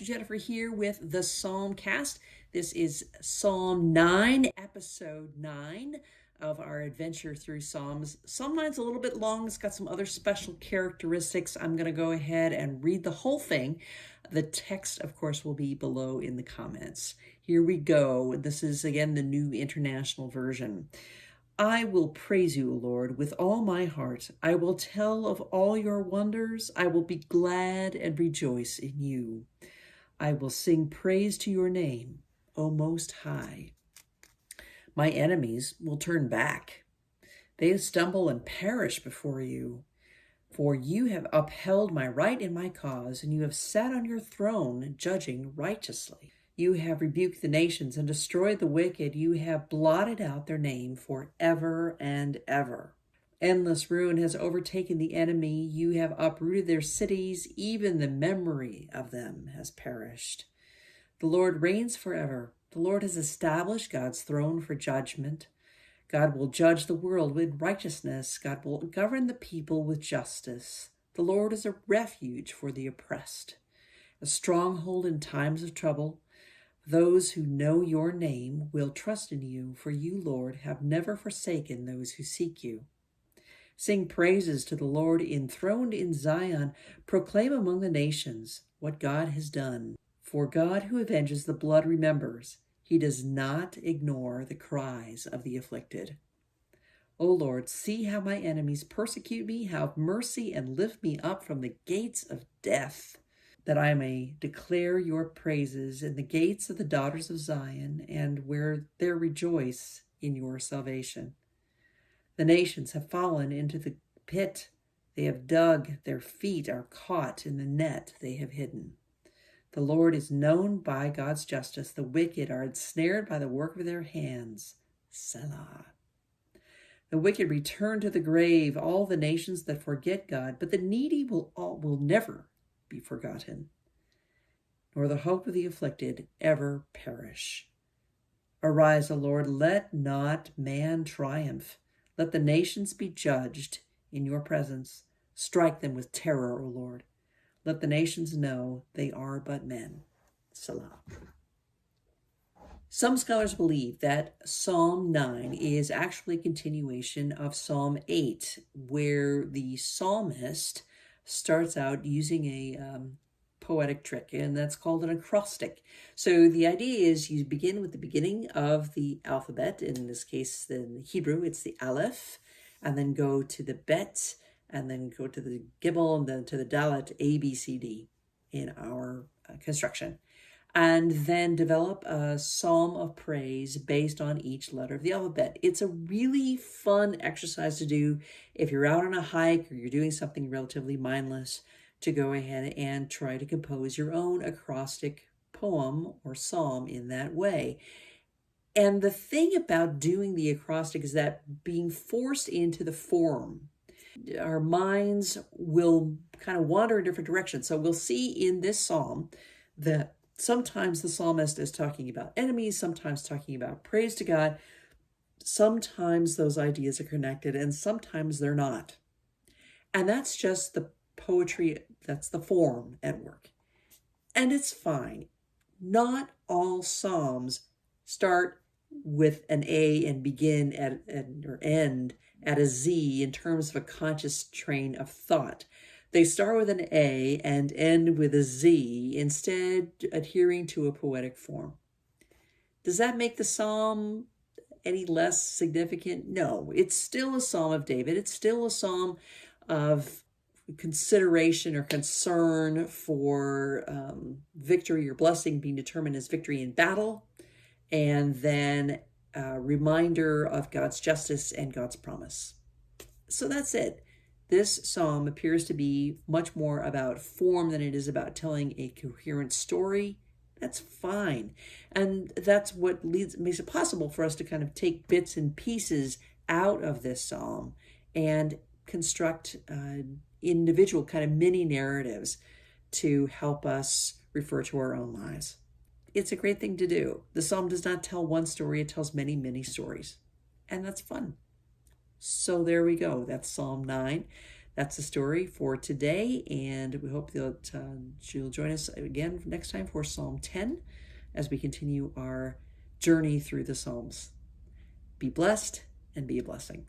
Pastor Jennifer here with the Psalmcast. This is Psalm 9, episode 9 of our adventure through Psalms. Psalm 9 is a little bit long. It's got some other special characteristics. I'm going to go ahead and read the whole thing. The text, of course, will be below in the comments. Here we go. This is, again, the New International Version. I will praise you, Lord, with all my heart. I will tell of all your wonders. I will be glad and rejoice in you. I will sing praise to your name, O Most High. My enemies will turn back. They stumble and perish before you. For you have upheld my right in my cause, and you have sat on your throne, judging righteously. You have rebuked the nations and destroyed the wicked. You have blotted out their name forever and ever. Endless ruin has overtaken the enemy. You have uprooted their cities. Even the memory of them has perished. The Lord reigns forever. The Lord has established God's throne for judgment. God will judge the world with righteousness. God will govern the people with justice. The Lord is a refuge for the oppressed, a stronghold in times of trouble. Those who know your name will trust in you, for you, Lord, have never forsaken those who seek you. Sing praises to the Lord enthroned in Zion. Proclaim among the nations what God has done. For God who avenges the blood remembers. He does not ignore the cries of the afflicted. O Lord, see how my enemies persecute me. Have mercy and lift me up from the gates of death, that I may declare your praises in the gates of the daughters of Zion, and where there rejoice in your salvation. The nations have fallen into the pit they have dug. Their feet are caught in the net they have hidden. The Lord is known by God's justice. The wicked are ensnared by the work of their hands. Selah. The wicked return to the grave, all the nations that forget God, but the needy will never be forgotten, nor the hope of the afflicted ever perish. Arise, O Lord, let not man triumph. Let the nations be judged in your presence. Strike them with terror, O Lord. Let the nations know they are but men. Selah. Some scholars believe that Psalm 9 is actually a continuation of Psalm 8, where the psalmist starts out using a poetic trick, and that's called an acrostic. So the idea is you begin with the beginning of the alphabet. In this case, in Hebrew, it's the Aleph, and then go to the Bet, and then go to the Gimel, and then to the Dalet, A, B, C, D in our construction. And then develop a psalm of praise based on each letter of the alphabet. It's a really fun exercise to do if you're out on a hike or you're doing something relatively mindless, to go ahead and try to compose your own acrostic poem or psalm in that way. And the thing about doing the acrostic is that being forced into the form, our minds will kind of wander in different directions. So we'll see in this psalm that sometimes the psalmist is talking about enemies, sometimes talking about praise to God. Sometimes those ideas are connected and sometimes they're not. And that's just the poetry, that's the form at work. And it's fine. Not all psalms start with an A and begin at or end at a Z in terms of a conscious train of thought. They start with an A and end with a Z, instead adhering to a poetic form. Does that make the psalm any less significant? No, it's still a psalm of David. It's still a psalm of consideration or concern for victory or blessing being determined as victory in battle, and then a reminder of God's justice and God's promise. So that's it. This psalm appears to be much more about form than it is about telling a coherent story. That's fine. And that's what makes it possible for us to kind of take bits and pieces out of this psalm and construct individual kind of mini narratives to help us refer to our own lives. It's a great thing to do. The psalm does not tell one story, it tells many, many stories. And that's fun. So there we go. That's Psalm 9. that's the story for today, and we hope that you'll join us again next time for Psalm 10 as we continue our journey through the Psalms. Be blessed and be a blessing.